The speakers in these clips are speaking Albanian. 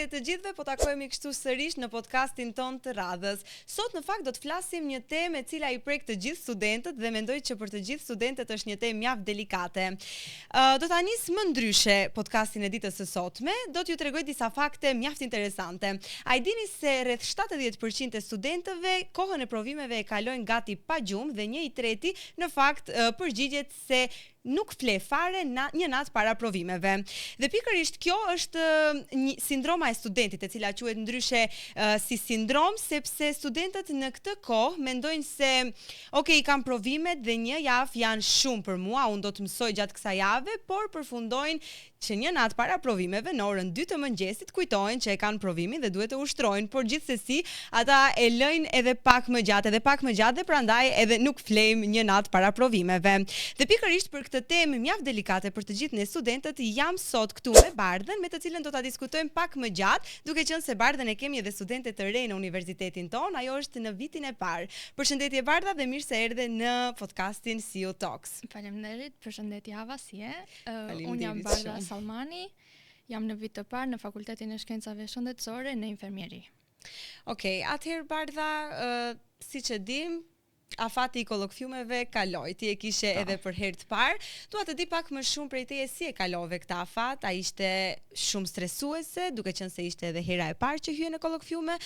Përshëndetje të gjithëve, po takohemi kështu sërish në podcastin ton të radhës. Sot në fakt do të flasim një temë e cila i prek të gjithë studentët dhe mendoj që për të gjithë studentët është një temë mjaft delikate. Do ta nis më ndryshe podcastin e ditës së sotme, do t'ju tregoj disa fakte mjaft interesante. A i dini se rreth 70% e studentëve kohën e provimeve e kalojnë gati pa gjumë dhe 1/3 në fakt përgjigjet se nuk fle fare një natë para provimeve. Dhe pikërisht kjo është një sindroma e studentit, e cila quhet ndryshe si sindrom, sepse studentët në këtë kohë mendojnë se okay, kam provimet dhe një javë janë shumë për mua, unë do të mësoj gjatë kësaj jave, por përfundojnë që një natë para provimeve në orën 2 të mëngjesit kujtojnë që e kanë provimin dhe duhet të ushtrojnë, por gjithsesi ata e lëjnë edhe pak më gjatë dhe prandaj edhe nuk flejmë një natë para provimeve. Dhe pikërisht për këtë temë mjaft delikate për të gjithë ne studentët, jam sot këtu me Bardhën, me të cilën do ta diskutojmë pak më gjatë, duke qenë se Bardhën e kemi edhe studente të re në universitetin ton, ajo është në vitin e parë. Përshëndetje Bardha dhe mirë se erdhe në podcastin CU Talks. Faleminderit, përshëndetje Hava, si je? Unë jam Bardha Salmani, jam në vit të parë në Fakultetin e Shkencave Shëndetësore në infermieri. Okej, atëherë Bardha, siç e dim, afati i kollokviumeve kaloi. Ti e kishe edhe për herë të parë. Dua të di pak më shumë prej teje si e kalove këtë afat. A ishte shumë stresuese, duke qenë se ishte edhe hera e parë që hye në kollokviume,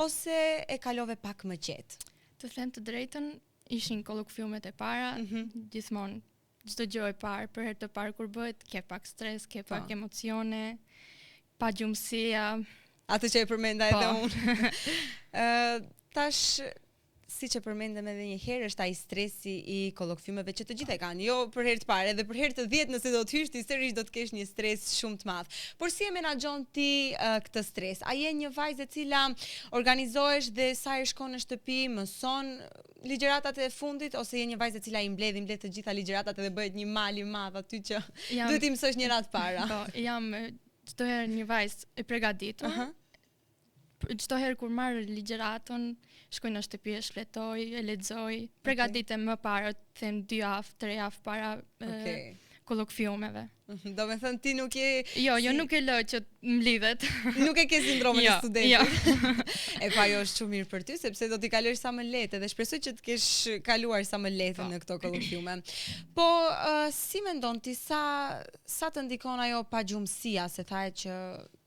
ose e kalove pak më qetë? Të them të drejtën, ishin kollokviumet e para, gjithmonë çdo gjë e parë, për herë të parë kur bëhet, ke pak stres, ke pak emocione, pa gjumësia. Atë që e përmenda edhe unë. Tash, siç e përmendëm edhe një herë, është ai stresi i kollokviumeve që të gjithë e kanë, jo për herë të parë, edhe për herë të 10 nëse do të hysh ti sërish do të kesh një stres shumë të madh. Por si e menaxhon ti këtë stres? A je një vajzë e cila organizohesh dhe sa herë shkon në shtëpi, mëson ligjëratat e fundit, ose je një vajzë e cila i mbledh të gjitha ligjëratat edhe bëhet një mal i madh aty që duhet i mësosh një radhë para? Po, jam çdo herë një vajzë e përgatitur. Çdo herë kur marr ligjëratën, shkoj në shtëpi, e shfletoj, e lexoj, përgatitem më parë, them 2 javë, 3 javë para kollokviumeve. Do me thënë ti nuk je... Jo, nuk e lë që mlidhet. Nuk e ke sindromin e studentit. Jo. E pa jo është shumë mirë për ty, sepse do t'i kalosh sa më lehtë dhe shpresoj që të kesh kaluar sa më lehtë në këto kollokviume. Po, si mendon ti sa të ndikon ajo pagjumësia, se thaje që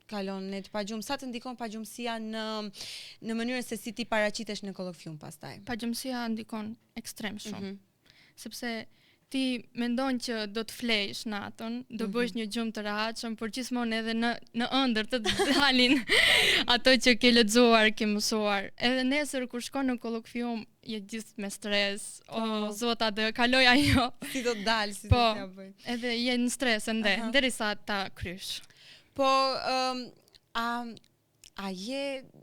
kalon net pagjumë, sa të ndikon pagjumësia në mënyrën se si ti paraqitesh në kollokvium pastaj? Pagjumësia ndikon ekstrem shumë. Sepse ti mendon që do të flejsh natën, do bësh një gjumë të rahatshëm, por gjithmonë edhe në ëndër të dalin ato që ke lexuar, ke mësuar. Edhe nesër kur shkon në kollokvium, je gjithë me stres, o zota do kaloj ajo. Si do të dalë, si do t'ja bëj. Edhe je në stres derisa ta krysh. Po, a je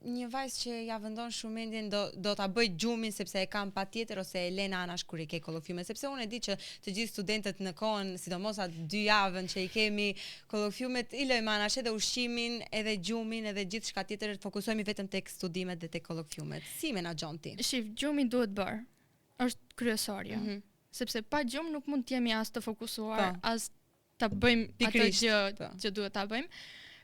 një vajzë që ja vendon shumë mendjen do ta bëj gjumin sepse e kam patjetër, ose e lën anash kur i ke kollokviume, sepse unë e di që të gjithë studentët në kohën, sidomos atë 2 javën që i kemi kollokviumet, i lëjmë anash edhe ushqimin, edhe gjumin, edhe gjithçka tjetër, fokusohemi vetëm tek studimet dhe tek kollokviumet. Si menaxhon ti? Shif, gjumi duhet bërë. Është kryesorja. Sepse pa gjumë nuk mund të jemi as të fokusuar, as ta bëjmë atë gjë që duhet ta bëjmë.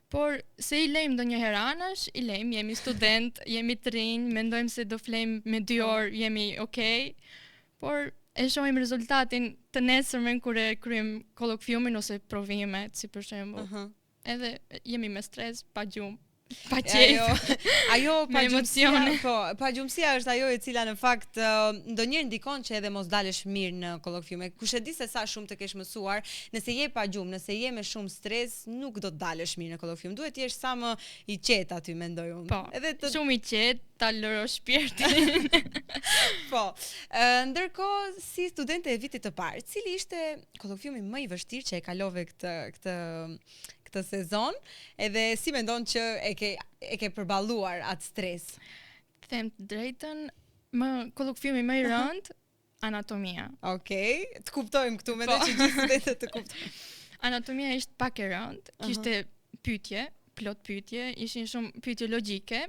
Por se i lejmë ndonjëherë anash, i lejmë, jemi student, jemi të rinj, mendojmë se do flejmë me 2 orë, jemi okay, por e shohim rezultatin të nesërmen kur e kryejmë kollokviumin ose provimet, si për shembull. Edhe jemi me stres, pa gjumë, pa qejf. Ajo pagjumësia është ajo e cila në fakt ndonjëherë ndikon që edhe mos dalesh mirë në kollokviume. Kush e di se sa shumë të kesh mësuar, nëse je pa gjumë, nëse je me shumë stres, nuk do të dalësh mirë në kollokvium. Duhet të jesh sa më i qetë aty, mendoj unë. Po, shumë i qetë, ta lërosh shpirtin. Po. Ndërkohë, si studente e vitit të parë, cili ishte kollokviumi më i vështirë që e kalove këtë sezon, edhe si mendon që e ke përballuar atë stres? Them të drejtën, kollokviumi më i rënd, anatomia. Okej, të kuptojmë këtu, mendoj që gjithë studentët të kuptojmë. Anatomia ishte pak e rënd, kishte pyetje, plot pyetje, ishin shumë pyetje logjike,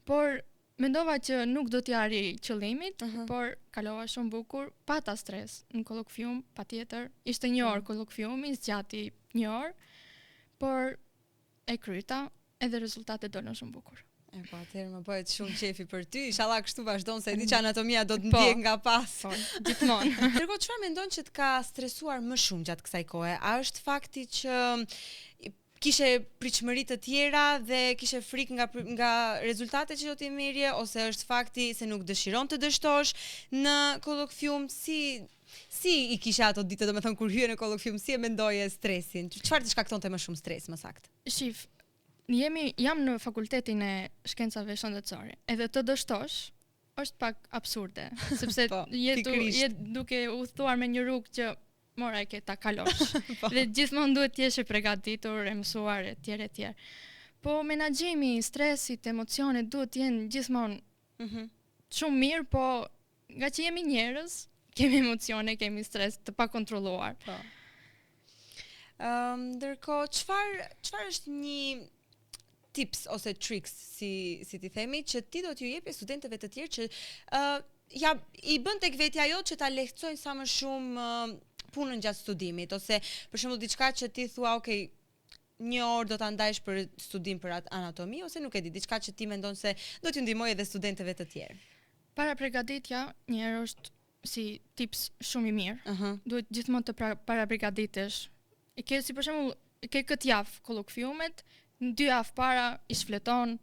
por mendova që nuk do t'ja arri qëllimit, por kalova shumë bukur, pata stres në kollokvium, patjetër. Ishte 1 orë kollokviumi, zgjati 1 orë, por e kryta, edhe rezultatet dolën shumë bukur. Po, atëherë më bëhet shumë qefi për ty. Inshallah kështu vazhdon se di që anatomia do të ndjek nga pas. Po, gjithmonë. Ndërkohë çfarë mendon që të ka stresuar më shumë gjatë kësaj kohe? A është fakti që kishe pritshmëri të tjera dhe kishe frikë nga rezultatet që do t'i merrje, ose është fakti se nuk dëshiron të dështosh në kolokvium? Si i kisha ato ditë, domethënë kur hye në kolokvium, si e mendoje stresin? Çfarë të shkaktonte më shumë stres, më saktë? Shif, jam në fakultetin e shkencave shëndetësore. Edhe të dështosh është pak absurde, sepse je duke u thuar me një rrugë që mora e ke ta kalosh. Dhe gjithmonë duhet të jesh e përgatitur, e mësuar etj. Po menaxhimi i stresit, emocionet duhet të jenë gjithmonë shumë mirë, po nga që jemi njerëz, kemi emocione, kemi stres të pakontrolluar. Po. Ndërkohë, çfarë është një tips ose tricks, si ti themi, që ti do t'ju jepi studentëve të tjerë që i bën tek vetja jote që ta lehtësojnë sa më shumë punën gjatë studimit, ose për shembull diçka që ti thua, okay, 1 orë do ta ndajsh për studim për anatomi, ose nuk e di, diçka që ti mendon se do t'ju ndihmojë edhe studentëve të tjerë. Para përgatitja, një herë është si tips shumë i mirë. Duhet gjithmonë të para përgatitesh. Si për shembull, ke këtë javë kolokviumet, 2 javë para i shfleton.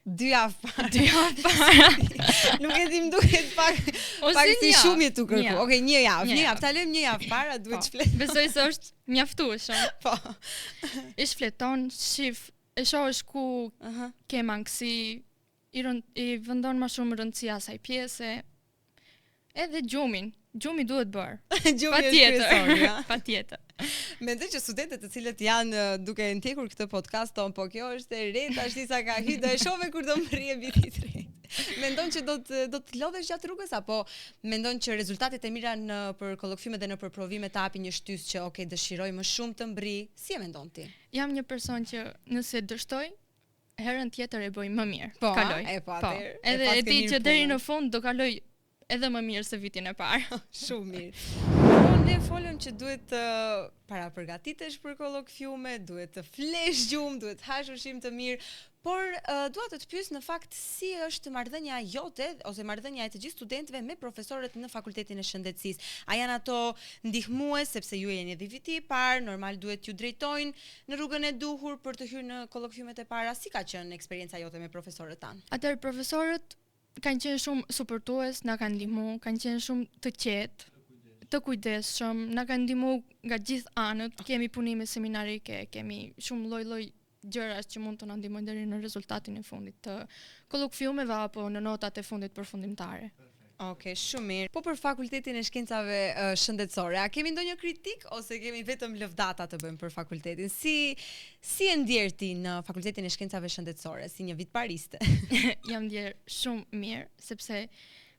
2 javë para. Nuk e di, më duket pak si shumë jetu kërku. Okej, 1 javë. Ta lëm 1 javë para, duhet shflet. Besoj se është mjaftueshëm. Po. I shfleton, shif, e shohësh ku ke mangësi, i vendon më shumë rëndësi asaj pjese. Edhe gjumi duhet bërë. Patjetër. Mendoj që studentët të cilët janë duke ndjekur këtë podcast ton, po kjo është e re, tash sa ka hyrë, do e shohë kur do mrihej viti i tretë. Mendon që do të lodhesh gjatë rrugës, apo mendon që rezultatet e mira për kolokviumet dhe në përprovime të hapi një shtys që okay, dëshiroj më shumë të mbri? Si e mendon ti? Jam një person që nëse dështoj, herën tjetër e bëj më mirë. Po, kaloj. Edhe e di që deri në fund do kaloj edhe më mirë se vitin e parë. Shumë mirë. Ne folëm që duhet të para përgatitesh për kolokviume, duhet të flesh gjumë, duhet të hash ushqim të mirë, por dua të pyes në fakt si është marrëdhënia jote ose marrëdhënia e të gjithë studentëve me profesorët në Fakultetin e Shëndetësisë. A janë ato ndihmues, sepse ju jeni edhe viti i parë, normal duhet t'ju drejtojnë në rrugën e duhur për të hyrë në kolokviumet e para? Si ka qenë eksperienca jote me profesorët tanë? Atëherë profesorët kanë qenë shumë suportues, na kanë ndihmuar, kanë qenë shumë të qetë, të kujdesshëm, na kanë ndihmuar nga gjithë anët. Kemi punime seminarike, kemi shumë lloj gjëra që mund të na ndihmojnë deri në rezultatin e fundit të kolokviumeve apo në notat e fundit përfundimtare. Okej, shumë mirë. Po për Fakultetin e Shkencave Shëndetësore, a kemi ndonjë kritik ose kemi vetëm lëvdata të bëjmë për fakultetin? Si e ndjer ti në Fakultetin e Shkencave Shëndetësore, si një vitpariste? Jam ndjer shumë mirë, sepse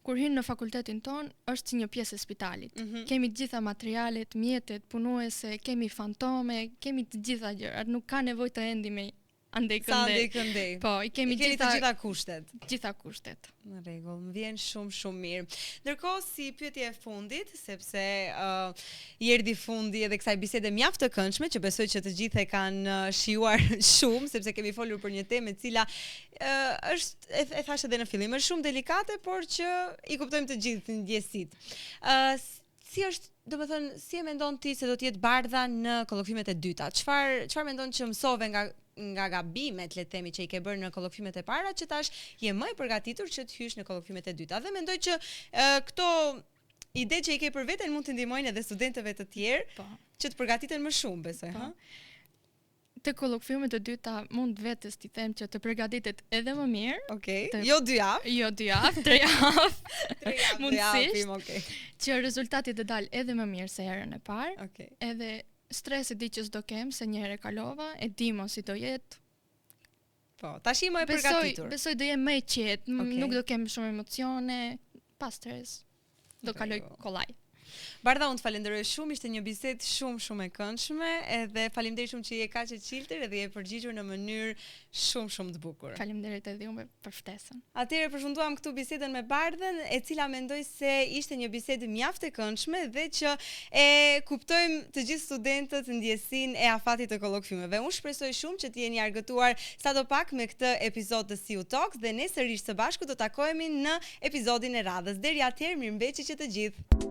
kur hyn në fakultetin ton, është si një pjesë e spitalit. Kemi të gjitha materialet, mjetet, punuese, kemi fantome, kemi të gjitha gjërat, nuk ka nevojë të endi me andej këndej. Po, i kemi të gjitha kushtet. Gjitha kushtet. Në rregull, më vjen shumë mirë. Ndërkohë, si pyetje e fundit, sepse i erdhi fundi edhe kësaj bisede mjaft të këndshme, që besoj që të gjithë e kanë shijuar shumë, sepse kemi folur për një temë e cila është, e thash edhe në fillim, është shumë delikate, por që i kuptojmë të gjithë ndjesitë. Si e mendon ti se do të jetë bardha në kolokviumet e dyta? Çfarë mendon që mësove nga gabimet, le të themi, që i ke bërë në kolokviumet e para, që tash je më i përgatitur që të hysh në kolokviumet e dyta? Dhe mendoj që këto ide që i ke për veten mund të ndihmojnë edhe studentëve të tjerë që të përgatiten më shumë, besoj, ha? Te kolokviumet e dyta mund vetes ti them që të përgatitet edhe më mirë. Okej. Jo 2 javë. Jo 2 javë, 3 javë. 3 javë. Mundësisht. Që rezultati të dalë edhe më mirë se herën e parë. Okej. Edhe stresi di që s'do kem, se një herë kalova, e di mo si do jetë. Po, tash je më e përgatitur. Besoj do jem më e qetë, nuk do kem shumë emocione, pa stres. Do kaloj kollaj. Bardha, unë të falenderoj shumë, ishte një bisedë shumë e këndshme, edhe faleminderit shumë që je kaq e çiltër edhe je përgjigjur në mënyrë shumë të bukur. Faleminderit edhe unë për ftesën. Atëherë përfunduam këtu bisedën me Bardhën, e cila mendoj se ishte një bisedë mjaft e këndshme dhe që e kuptojmë të gjithë studentët ndjesinë e afatit të kollokviumeve. Unë shpresoj shumë që të jeni argëtuar sadopak me këtë episod të CU Talks dhe ne sërish së bashku do takohemi në episodin e radhës. Deri atëherë, mirëmbëjtje që të gjithë.